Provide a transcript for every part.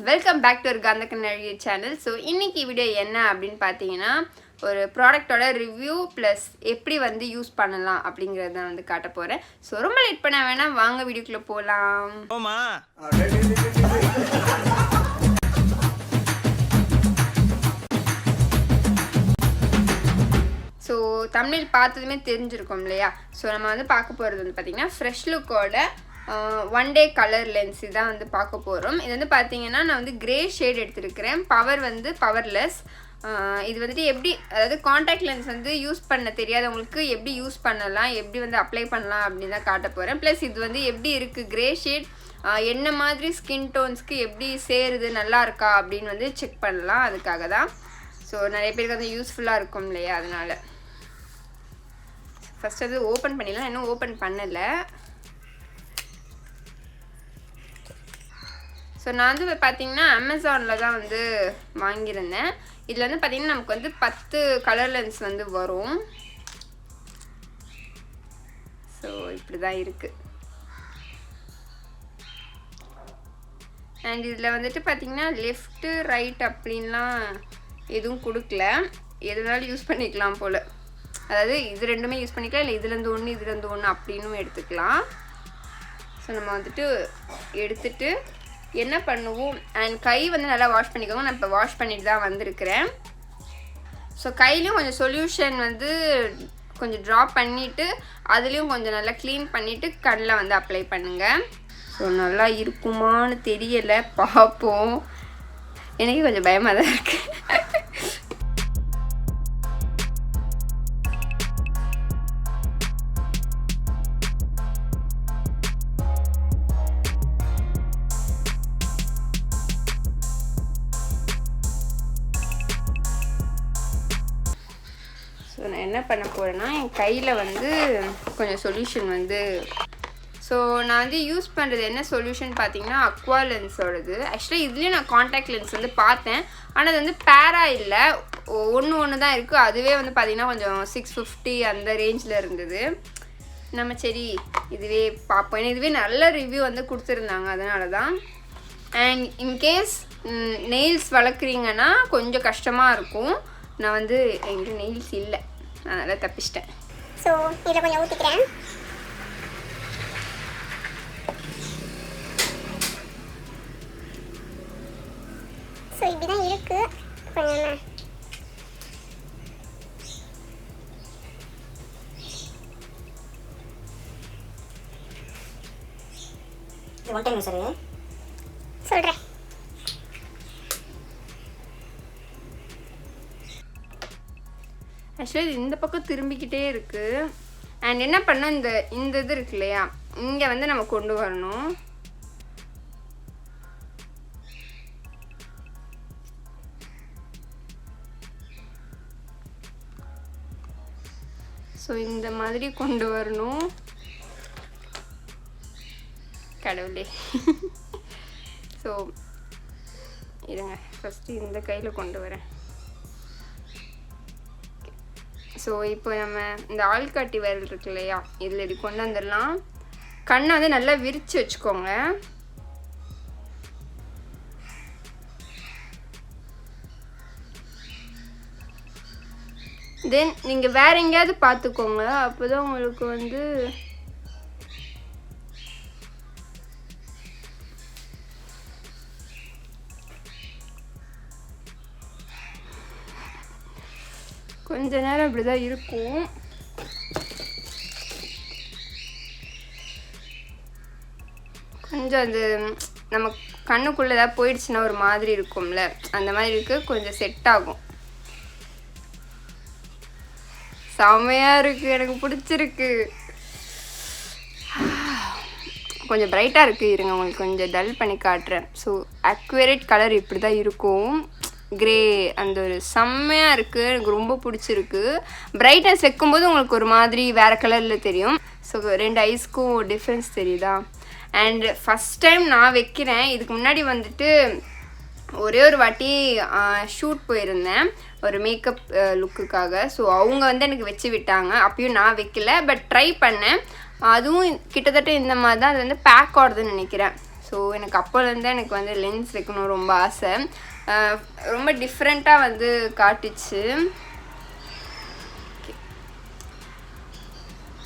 Welcome back to ஒரு Gaandhakannazhagi channel. So இன்னைக்கு video என்ன அப்படின்னு பார்த்தீங்கன்னா, ஒரு ப்ராடக்டோட ரிவ்யூ ப்ளஸ் எப்படி வந்து யூஸ் பண்ணலாம் அப்படிங்கிறத தான் வந்து காட்ட போகிறேன். ஸோ ரொம்ப லேட் பண்ண வேணாம், வாங்க வீடியோக்குள்ளே போகலாம். ஸோ தமிழ் பார்த்ததுமே தெரிஞ்சிருக்கோம் இல்லையா? ஸோ நம்ம வந்து பார்க்க போகிறது வந்து பார்த்திங்கன்னா ஃப்ரெஷ் லுக்கோட ஒன் டே கலர் லென்ஸ் தான் வந்து பார்க்க போகிறோம். இது வந்து பார்த்தீங்கன்னா நான் வந்து கிரே ஷேட் எடுத்துருக்கிறேன். பவர் வந்து பவர்லெஸ். இது வந்துட்டு எப்படி, அதாவது காண்டாக்ட் லென்ஸ் வந்து யூஸ் பண்ண தெரியாதவங்களுக்கு எப்படி யூஸ் பண்ணலாம், எப்படி வந்து அப்ளை பண்ணலாம் அப்படின்னு தான் காட்ட போகிறேன். ப்ளஸ் இது வந்து எப்படி இருக்குது, கிரே ஷேட் என்ன மாதிரி ஸ்கின் டோன்ஸ்க்கு எப்படி சேருது, நல்லா இருக்கா அப்படின்னு வந்து செக் பண்ணலாம். அதுக்காக தான். ஸோ நிறைய பேருக்கு வந்து யூஸ்ஃபுல்லாக இருக்கும் இல்லையா, அதனால் ஃபஸ்ட் அது ஓப்பன் பண்ணிடலாம். இன்னும் ஓப்பன் பண்ணலை. ஸோ நான் வந்து பார்த்தீங்கன்னா அமேசானில் தான் வந்து வாங்கியிருந்தேன். இதில் வந்து பார்த்திங்கன்னா நமக்கு வந்து 10 கலர் லென்ஸ் வந்து வரும். ஸோ இப்படி தான் இருக்குது. அண்ட் இதில் வந்துட்டு பார்த்திங்கன்னா லெஃப்ட்டு ரைட் அப்படின்லாம் எதுவும் கொடுக்கல. எதுனாலும் யூஸ் பண்ணிக்கலாம் போல். அதாவது இது ரெண்டுமே யூஸ் பண்ணிக்கலாம், இல்லை இதுலேருந்து ஒன்று இதுலேருந்து ஒன்று அப்படின்னும் எடுத்துக்கலாம். ஸோ நம்ம வந்துட்டு எடுத்துட்டு என்ன பண்ணுவோம், அண்ட் கை வந்து நல்லா வாஷ் பண்ணிக்கோங்க. நான் இப்போ வாஷ் பண்ணிட்டு தான் வந்திருக்கிறேன். ஸோ கையிலையும் கொஞ்சம் சொல்யூஷன் வந்து கொஞ்சம் ட்ராப் பண்ணிவிட்டு அதுலேயும் கொஞ்சம் நல்லா க்ளீன் பண்ணிவிட்டு கண்ணில் வந்து அப்ளை பண்ணுங்கள். ஸோ நல்லா இருக்குமான்னு தெரியலை, பார்ப்போம். எனக்கு கொஞ்சம் பயமாக தான் இருக்குது. ஸோ நான் என்ன பண்ண போகிறேன்னா, என் கையில் வந்து கொஞ்சம் சொல்யூஷன் வந்து, ஸோ நான் வந்து யூஸ் பண்ணுறது என்ன சொல்யூஷன் பார்த்தீங்கன்னா அக்வா லென்ஸோடது. ஆக்சுவலாக இதுலேயும் நான் காண்டாக்ட் லென்ஸ் வந்து பார்த்தேன், ஆனால் அது வந்து பேரா இல்லை, ஒன்று தான் இருக்குது. அதுவே வந்து பார்த்திங்கன்னா கொஞ்சம் 650 அந்த ரேஞ்சில் இருந்தது. நம்ம சரி இதுவே பார்ப்போம். ஏன்னா இதுவே நல்ல ரிவ்யூ வந்து கொடுத்துருந்தாங்க, அதனால தான். அண்ட் இன்கேஸ் நெயில்ஸ் வளர்க்குறீங்கன்னா கொஞ்சம் கஷ்டமாக இருக்கும். நான் வந்து என்கிட்ட நெயில்ஸ் இல்லை, அதனால் தப்பிச்சிட்டேன். ஸோ இதில் கொஞ்சம் ஊற்றிக்கிறேன். ஸோ இப்படி தான் இருக்குது. கொஞ்சம் ஒன் டைம் சரி சொல்கிறேன். ஆக்சுவலி இந்த பக்கம் திரும்பிக்கிட்டே இருக்குது. அண்ட் என்ன பண்ணோம், இந்த இது இருக்கு இல்லையா, இங்கே வந்து நம்ம கொண்டு வரணும். ஸோ இந்த மாதிரி கொண்டு வரணும். கடவுளே. ஸோ இருங்க, ஃபஸ்ட்டு இந்த கையில் கொண்டு வரேன். ஸோ இப்போ நம்ம இந்த ஆள்காட்டி விரல் இருக்கு இல்லையா, இதில் இது கொண்டு வந்துடலாம். கண்ணை வந்து நல்லா விரித்து வச்சுக்கோங்க. தென் நீங்கள் வேற எங்கேயாவது பார்த்துக்கோங்க, அப்போ தான் உங்களுக்கு வந்து கொஞ்ச நேரம் அப்படி தான் இருக்கும். கொஞ்சம் அது நம்ம கண்ணுக்குள்ளே ஏதாவது போயிடுச்சுன்னா ஒரு மாதிரி இருக்கும்ல, அந்த மாதிரி இருக்குது. கொஞ்சம் செட் ஆகும். செம்மையாக இருக்குது, எனக்கு பிடிச்சிருக்கு. கொஞ்சம் பிரைட்டாக இருக்குது. இருங்க உங்களுக்கு கொஞ்சம் டல் பண்ணி காட்டுறேன். ஸோ அக்யூரேட் கலர் இப்படி தான் இருக்கும். கிரே அந்த ஒரு செம்மையாக இருக்குது, எனக்கு ரொம்ப பிடிச்சிருக்கு. பிரைட்னஸ் வைக்கும்போது உங்களுக்கு ஒரு மாதிரி வேறு கலரில் தெரியும். ஸோ 2 ஐஸ்க்கும் டிஃப்ரென்ஸ் தெரியுதா? அண்ட் ஃபஸ்ட் டைம் நான் வைக்கிறேன். இதுக்கு முன்னாடி வந்துட்டு ஒரே ஒரு வாட்டி ஷூட் போயிருந்தேன் ஒரு மேக்கப் லுக்குக்காக. ஸோ அவங்க வந்து எனக்கு வச்சு விட்டாங்க. அப்பயும் நான் வைக்கல, பட் ட்ரை பண்ணேன். அதுவும் கிட்டத்தட்ட இந்த மாதிரி தான். அது வந்து பேக் ஆடுதுன்னு நினைக்கிறேன். ஸோ ஸோ எனக்கு அப்போலேருந்து எனக்கு வந்து லென்ஸ் வைக்கணும் ரொம்ப ஆசை. ரொம்ப டிஃப்ரெண்ட்டாக வந்து காட்டுச்சு.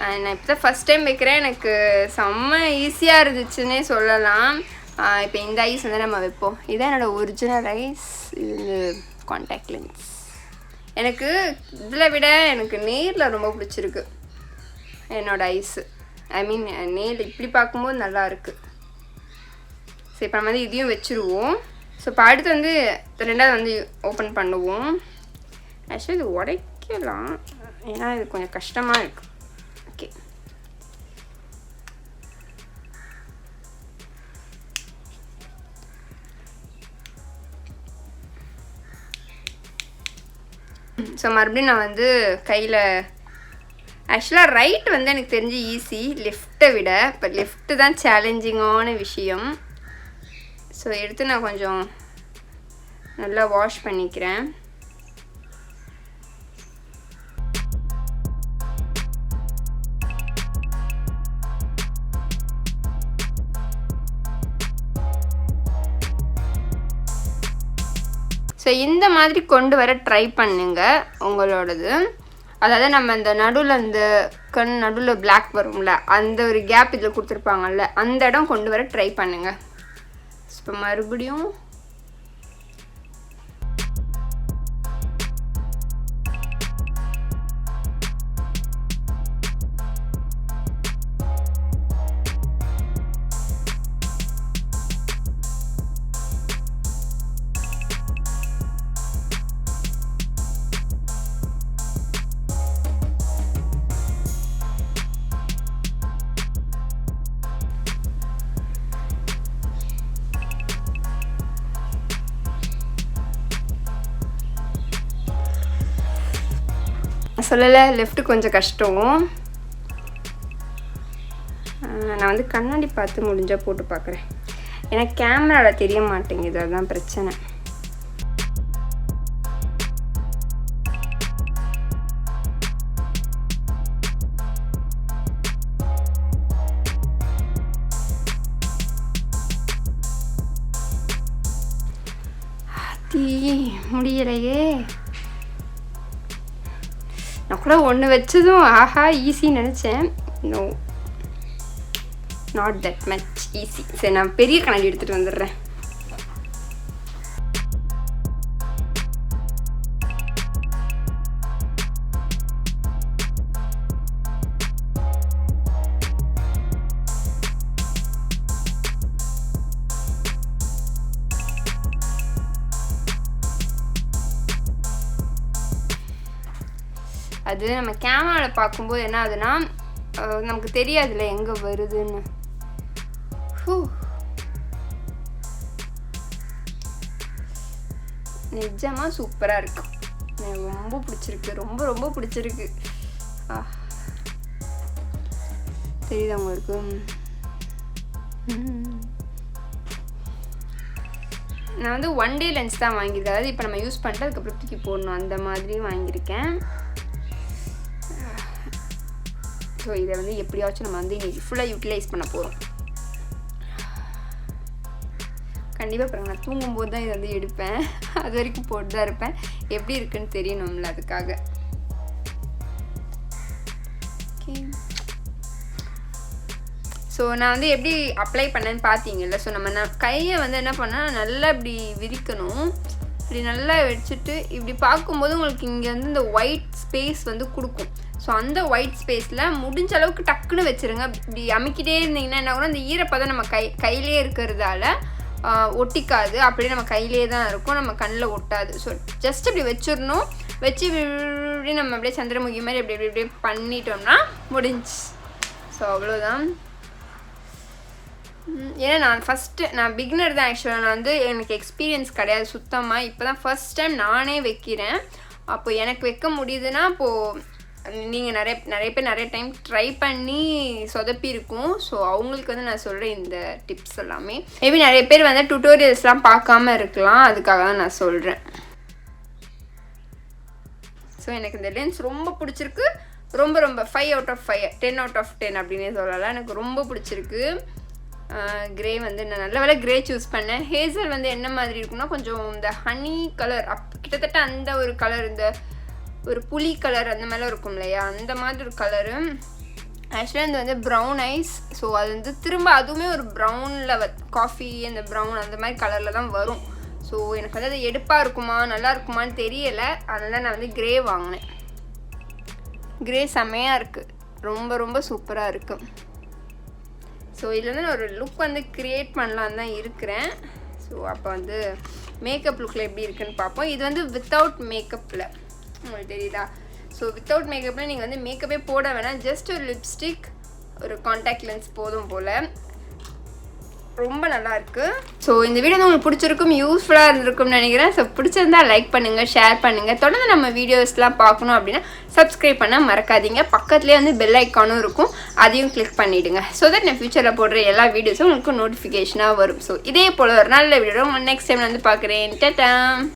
நான் இப்போ தான் ஃபஸ்ட் டைம் வைக்கிறேன். எனக்கு செம்ம ஈஸியாக இருந்துச்சுன்னே சொல்லலாம். இப்போ இந்த ஐஸ் வந்து நம்ம வைப்போம். இதுதான் என்னோடய ஒரிஜினல் ஐஸ். இது கான்டாக்ட் லென்ஸ். எனக்கு இதில் விட எனக்கு நேரில் ரொம்ப பிடிச்சிருக்கு என்னோடய ஐஸு. ஐ மீன் நேரில் இப்படி பார்க்கும்போது நல்லா இருக்குது. ஸோ இப்போ நம்ம வந்து இதையும் வச்சுருவோம். ஸோ இப்போ அடுத்து வந்து ரெண்டாவது வந்து ஓப்பன் பண்ணுவோம். ஆக்சுவலி இது உடைக்கலாம், ஏன்னா இது கொஞ்சம் கஷ்டமாக இருக்குது. ஓகே, ஸோ மறுபடியும் நான் வந்து கையில் ஆக்சுவலாக ரைட் வந்து எனக்கு தெரிஞ்சு ஈஸி லெஃப்ட்டை விட. இப்போ லெஃப்ட்டு தான் சேலஞ்சிங்கான விஷயம். ஸோ எடுத்து நான் கொஞ்சம் நல்லா வாஷ் பண்ணிக்கிறேன். ஸோ இந்த மாதிரி கொண்டு வர ட்ரை பண்ணுங்க உங்களோடது. அதாவது நம்ம இந்த நடுவில் அந்த கண் நடுவில் பிளாக் வரும்ல, அந்த ஒரு கேப் இதில் கொடுத்துருப்பாங்கல்ல, அந்த இடம் கொண்டு வர ட்ரை பண்ணுங்க. இப்போ மறுபடியும் சொல்லலை, லெஃப்ட்டு கொஞ்சம் கஷ்டம். நான் வந்து கண்ணாடி பார்த்து முடிஞ்சால் போட்டு பார்க்குறேன். ஏன்னா கேமராவில் தெரிய மாட்டேங்குது, அதுதான் பிரச்சனை. முடியலையே. நான் கூட ஒன்று வச்சதும் ஆஹா ஈஸின்னு நினச்சேன். No, not that much easy. சரி, நான் பெரிய கண்ணாடி எடுத்துகிட்டு வந்துடுறேன். அது நம்ம கேமராவில் பார்க்கும்போது என்ன ஆகுதுன்னா நமக்கு தெரியாதுல்ல எங்கே வருதுன்னு. நிஜமாக சூப்பராக இருக்கு. எனக்கு ரொம்ப பிடிச்சிருக்கு, ரொம்ப ரொம்ப பிடிச்சிருக்கு. தெரியுதா உங்களுக்கு? நான் வந்து 1 day லென்ஸ் தான் வாங்கியிருக்கேன். அதாவது இப்போ நம்ம யூஸ் பண்ணிட்டு அதுக்கப்புறம் தூக்கி போடணும், அந்த மாதிரி வாங்கியிருக்கேன். ஸோ இதை வந்து எப்படியாச்சும் நம்ம வந்து இன்றைக்கி ஃபுல்லாக யூட்டிலைஸ் பண்ண போகிறோம். கண்டிப்பாக பாருங்கள், நான் தூங்கும்போது தான் இதை வந்து எடுப்பேன். அது வரைக்கும் போட்டு தான் இருப்பேன். எப்படி இருக்குன்னு தெரியணும்ல, அதுக்காக. ஓகே, ஸோ நான் வந்து எப்படி அப்ளை பண்ணேன்னு பார்த்தீங்கல்ல. ஸோ நம்ம கையை வந்து என்ன பண்ணால் நல்லா இப்படி விரிக்கணும். இப்படி நல்லா வச்சுட்டு இப்படி பார்க்கும்போது உங்களுக்கு இங்கே வந்து இந்த ஒயிட் ஸ்பேஸ் வந்து கொடுக்கும். ஸோ அந்த ஒயிட் ஸ்பேஸில் முடிஞ்ச அளவுக்கு டக்குன்னு வச்சுருங்க. இப்படி அமைக்கிட்டே இருந்தீங்கன்னா என்ன கூட அந்த ஈரப்பதம் நம்ம கையிலே இருக்கிறதால ஒட்டிக்காது. அப்படியே நம்ம கையிலே தான் இருக்கும், நம்ம கண்ணில் ஒட்டாது. ஸோ ஜஸ்ட் இப்படி வச்சிடணும். வச்சு இப்படி நம்ம அப்படியே சந்திரமுகி மாதிரி இப்படி இப்படி இப்படி பண்ணிட்டோம்னா முடிஞ்சு. ஸோ அவ்வளோதான். ஏன்னா நான் பிகினர் தான். ஆக்சுவலாக நான் வந்து எனக்கு எக்ஸ்பீரியன்ஸ் கிடையாது சுத்தமாக. இப்போ தான் ஃபஸ்ட் டைம் நானே வைக்கிறேன். அப்போது எனக்கு வைக்க முடியுதுன்னா அப்போது நீங்கள் நிறைய பேர் நிறைய டைம் ட்ரை பண்ணி சொதப்பி இருக்கும். ஸோ அவங்களுக்கு வந்து நான் சொல்கிறேன் இந்த டிப்ஸ் எல்லாமே. மேபி நிறைய பேர் வந்து டுட்டோரியல்ஸ்லாம் பார்க்காம இருக்கலாம், அதுக்காக தான் நான் சொல்கிறேன். ஸோ எனக்கு இந்த லென்ஸ் ரொம்ப பிடிச்சிருக்கு. ரொம்ப ரொம்ப 5 out of 5, 10 out of 10 அப்படின்னே சொல்லலாம். எனக்கு ரொம்ப பிடிச்சிருக்கு. கிரே வந்து நான் நல்ல வேலை கிரே சூஸ் பண்ணேன். ஹேசல் வந்து என்ன மாதிரி இருக்குன்னா கொஞ்சம் இந்த ஹனி கலர் கிட்டத்தட்ட அந்த ஒரு கலர், இந்த ஒரு புளி கலர் அந்த மாதிரிலாம் இருக்கும் இல்லையா, அந்த மாதிரி ஒரு கலரு. ஆக்சுவலாக இது வந்து ப்ரௌன் ஐஸ். ஸோ அது வந்து திரும்ப அதுவுமே ஒரு ப்ரௌனில் காஃபி அந்த ப்ரௌன் அந்த மாதிரி கலரில் தான் வரும். ஸோ எனக்கு வந்து அது எடுப்பாக இருக்குமா நல்லா இருக்குமான்னு தெரியலை, அதனால் நான் வந்து கிரே வாங்கினேன். கிரே செம்மையாக இருக்குது, ரொம்ப ரொம்ப சூப்பராக இருக்குது. ஸோ இதில் வந்து நான் ஒரு லுக் வந்து க்ரியேட் பண்ணலான்னு தான் இருக்கிறேன். ஸோ அப்போ வந்து மேக்கப் லுக்கில் எப்படி இருக்குன்னு பார்ப்போம். இது வந்து வித்தவுட் மேக்கப்பில், உங்களுக்கு தெரியுதா? ஸோ வித்தவுட் மேக்கப்பில் நீங்கள் வந்து மேக்கப்பே போட வேணாம், ஜஸ்ட் ஒரு லிப்ஸ்டிக் ஒரு காண்டாக்ட் லென்ஸ் போதும் போல். ரொம்ப நல்லாயிருக்கு. ஸோ இந்த வீடியோ வந்து உங்களுக்கு பிடிச்சிருக்கும், யூஸ்ஃபுல்லாக இருந்திருக்கும்னு நினைக்கிறேன். ஸோ பிடிச்சிருந்தா லைக் பண்ணுங்கள், ஷேர் பண்ணுங்கள். தொடர்ந்து நம்ம வீடியோஸ்லாம் பார்க்கணும் அப்படின்னா சப்ஸ்கிரைப் பண்ண மறக்காதீங்க. பக்கத்துலேயே வந்து பெல் ஐக்கானும் இருக்கும், அதையும் கிளிக் பண்ணிவிடுங்க. ஸோ தட் நான் ஃபியூச்சரில் போடுற எல்லா வீடியோஸும் உங்களுக்கு நோட்டிஃபிகேஷனாக வரும். ஸோ இதே போல் ஒரு நல்ல வீடியோ நெக்ஸ்ட் டைம் வந்து பார்க்குறேன். டாடா.